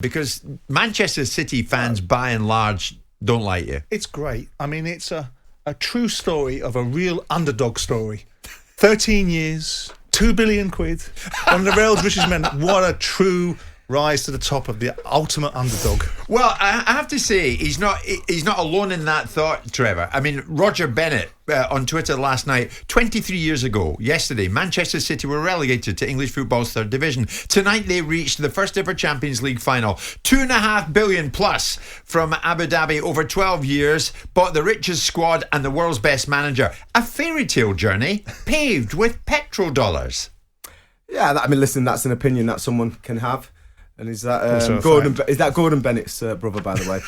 Because Manchester City fans, by and large, don't like you. It's great. I mean, it's a true story of a real underdog story. 13 years, 2 billion quid, one of the world's richest men. What a true rise to the top of the ultimate underdog. Well, I have to say, he's not alone in that thought, Trevor. I mean, Roger Bennett on Twitter last night, 23 years ago, yesterday, Manchester City were relegated to English football's third division. Tonight they reached the first ever Champions League final. 2.5 billion plus from Abu Dhabi over 12 years, bought the richest squad and the world's best manager. A fairy tale journey paved with petrodollars. Yeah, I mean, listen, that's an opinion that someone can have. And is that Gordon Bennett's brother, by the way?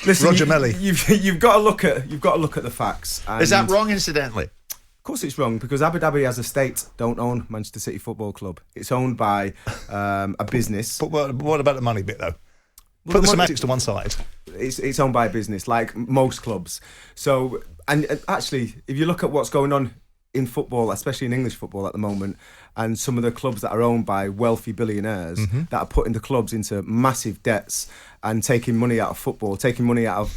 Listen, Roger Melly. You've got to look at the facts. Is that wrong, incidentally? Of course, it's wrong because Abu Dhabi as a state don't own Manchester City Football Club. It's owned by a business. But what about the money bit, though? Put the semantics to one side. It's owned by a business, like most clubs. So, and actually, if you look at what's going on in football, especially in English football at the moment, and some of the clubs that are owned by wealthy billionaires that are putting the clubs into massive debts and taking money out of football, taking money out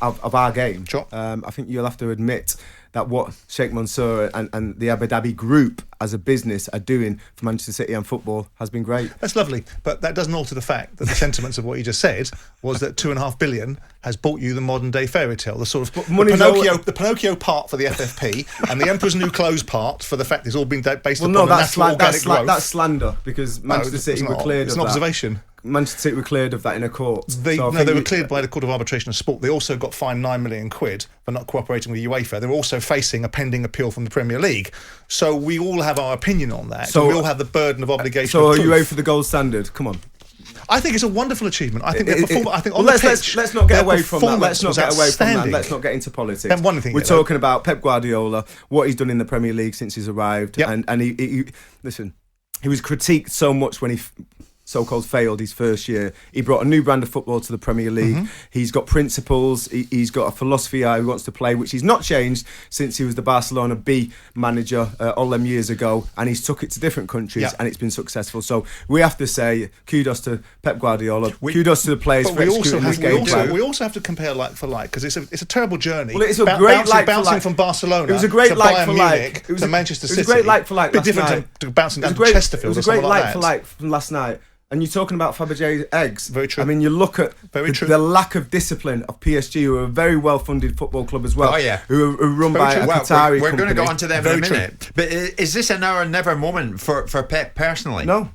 of our game. Sure. I think you'll have to admit that what Sheikh Mansour and the Abu Dhabi group as a business are doing for Manchester City and football has been great. That's lovely, but that doesn't alter the fact that the sentiments of what you just said was that 2.5 billion has bought you the modern day fairy tale, the sort of the Pinocchio part for the FFP and the Emperor's New Clothes part for the fact it's all been based upon the natural organic growth. That's slander because Manchester City were cleared of that. It's an observation. Manchester City were cleared of that in a court. They were cleared by the Court of Arbitration of Sport. They also got fined 9 million quid for not cooperating with UEFA. They're also facing a pending appeal from the Premier League. So we all have our opinion on that. So we all have the burden of obligation. So of are you ready for the gold standard? Come on. I think it's a wonderful achievement. I think let's not get away from that. Let's not get away from that. Let's not get into politics. And one thing we're talking about Pep Guardiola, what he's done in the Premier League since he's arrived, and he listen. He was critiqued so much when he so-called failed his first year. He brought a new brand of football to the Premier League. He's got principles. He's got a philosophy how he wants to play, which he's not changed since he was the Barcelona B manager all them years ago, and he's took it to different countries and it's been successful. So we have to say kudos to Pep Guardiola, kudos to the players for executing this game plan. We also have to compare like for like because it's a terrible journey. Well, it's a great bouncing from Barcelona. It was a great to like Bayern for Munich like to Manchester City. It was a great like for like. Bit different to bouncing down to Chesterfield. It was a great like for like from last night. And you're talking about Fabergé's eggs. Very true. I mean, you look at the lack of discipline of PSG, who are a very well-funded football club as well. Oh, yeah. Who are run by a Qatari We're company. going to go on to them in a minute. True. But is this a now or never moment for Pep personally? No.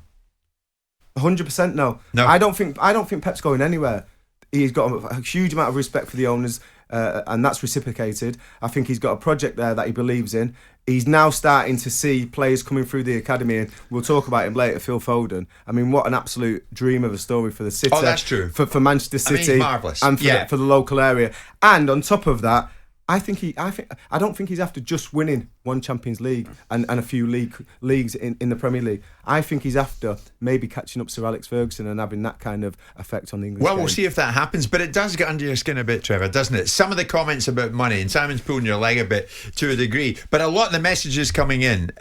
100% no. I don't think Pep's going anywhere. He's got a huge amount of respect for the owners, and that's reciprocated. I think he's got a project there that he believes in. He's now starting to see players coming through the academy, and we'll talk about him later, Phil Foden. I mean, what an absolute dream of a story for the City. Oh, that's true. For Manchester City. Marvellous. And for the local area. And on top of that, I don't think he's after just winning one Champions League and a few leagues in the Premier League. I think he's after maybe catching up Sir Alex Ferguson and having that kind of effect on the English game. We'll see if that happens, but it does get under your skin a bit, Trevor, doesn't it? Some of the comments about money, and Simon's pulling your leg a bit to a degree, but a lot of the messages coming in.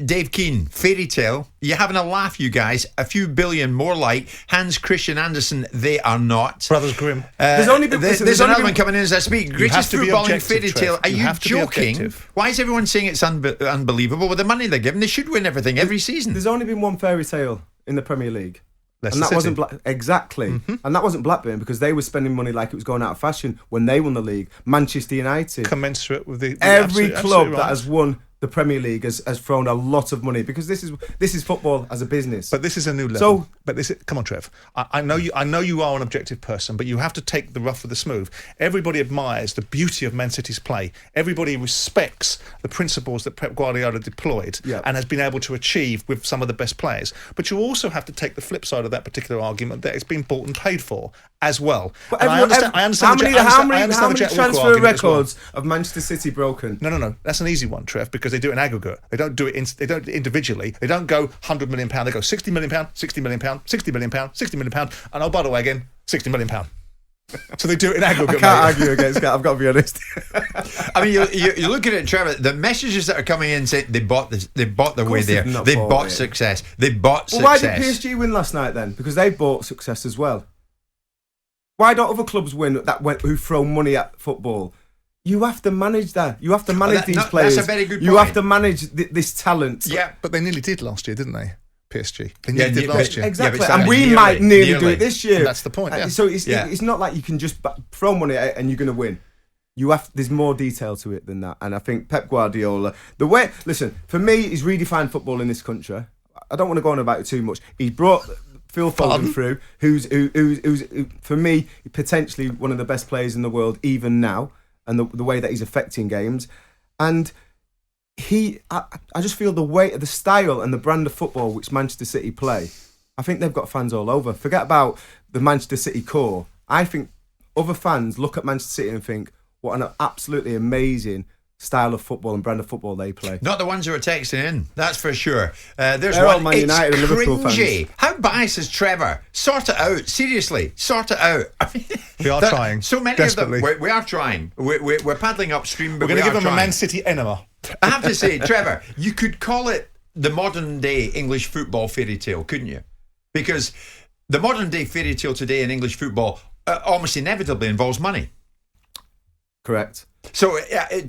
Dave Keane, fairy tale. You having a laugh, you guys? A few billion more like Hans Christian Andersen. They are not. Brothers Grimm. There's another one coming in as I speak. Greatest footballing fairy tale. Are you joking? Why is everyone saying it's unbelievable with the money they're given? They should win everything every season. There's only been one fairy tale in the Premier League. And that wasn't exactly. And that wasn't Blackburn because they were spending money like it was going out of fashion when they won the league. Manchester United. Commensurate with the every club right. that has won the Premier League has thrown a lot of money because this is football as a business. But this is a new level. So, but come on, Trev. I know you are an objective person, but you have to take the rough with the smooth. Everybody admires the beauty of Man City's play. Everybody respects the principles that Pep Guardiola deployed and has been able to achieve with some of the best players. But you also have to take the flip side of that particular argument that it's been bought and paid for as well. But I understand how many transfer records of Manchester City broken? No. That's an easy one, Trev, because they do it in aggregate. They don't do it. They don't individually. They don't go £100 million. They go £60 million, £60 million, £60 million, £60 million, £60 million, and oh, by the way, again, £60 million. So they do it in aggregate. I can't argue against that. I've got to be honest. I mean, you look at it, Trevor. The messages that are coming in saying they bought their way there. they've not They bought bought it. success. They bought success. Why did PSG win last night then? Because they bought success as well. Why don't other clubs win who throw money at football? You have to manage that. You have to manage these players. That's a very good point. You have to manage this talent. Yeah, But they nearly did last year, didn't they? PSG. They nearly did but- last year. Exactly. Yeah, but and we nearly, might nearly do nearly. it this year. And that's the point, yeah. So it's not like you can just throw money at it and you're going to win. There's more detail to it than that. And I think Pep Guardiola, for me, he's redefined football in this country. I don't want to go on about it too much. He's brought Phil Foden through, who's for me potentially one of the best players in the world even now, and the way that he's affecting games, and I just feel the style and the brand of football which Manchester City play. I think they've got fans all over. Forget about the Manchester City core. I think other fans look at Manchester City and think, what an absolutely amazing style of football and brand of football they play. not the ones who are texting in, that's for sure. There's They're all one. Man United and Liverpool cringy. fans. How biased is Trevor? Sort it out. Seriously, sort it out. I mean, We are trying. So many desperately. of them. We are trying. We're paddling upstream, but We're going to give them trying. a Man City enema. I have to say, Trevor, you could call it the modern day English football fairy tale, couldn't you? Because the modern day fairy tale today in English football almost inevitably involves money. Correct. So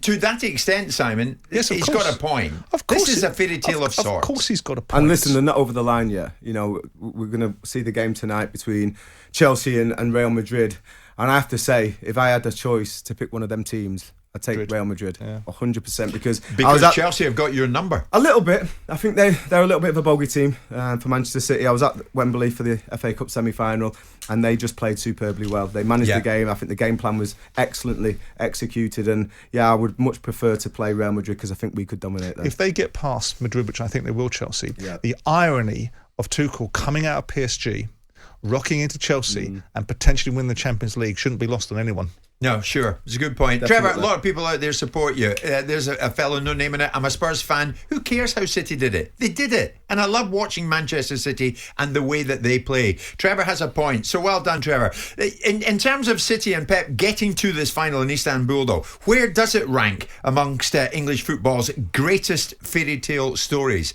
to that extent, Simon, Yes, of he's course. got a point. Of course, This is a fairy tale of sorts. Of course, he's got a point. And listen, they're not over the line yet. You know, we're going to see the game tonight between Chelsea and Real Madrid. And I have to say, if I had a choice to pick one of them teams, I'd take Real Madrid, 100%. Because Chelsea have got your number. a little bit. I think they're a little bit of a bogey team for Manchester City. I was at Wembley for the FA Cup semi-final, and they just played superbly well. They managed the game. I think the game plan was excellently executed, and I would much prefer to play Real Madrid because I think we could dominate them. If they get past Madrid, which I think they will, Chelsea, the irony of Tuchel coming out of PSG, rocking into Chelsea, and potentially win the Champions League shouldn't be lost on anyone. No, sure. It's a good point. Definitely. Trevor, a lot of people out there support you. There's a fellow, no name in it. I'm a Spurs fan. Who cares how City did it? They did it. And I love watching Manchester City and the way that they play. Trevor has a point. So well done, Trevor. In terms of City and Pep getting to this final in Istanbul, though, where does it rank amongst English football's greatest fairy tale stories?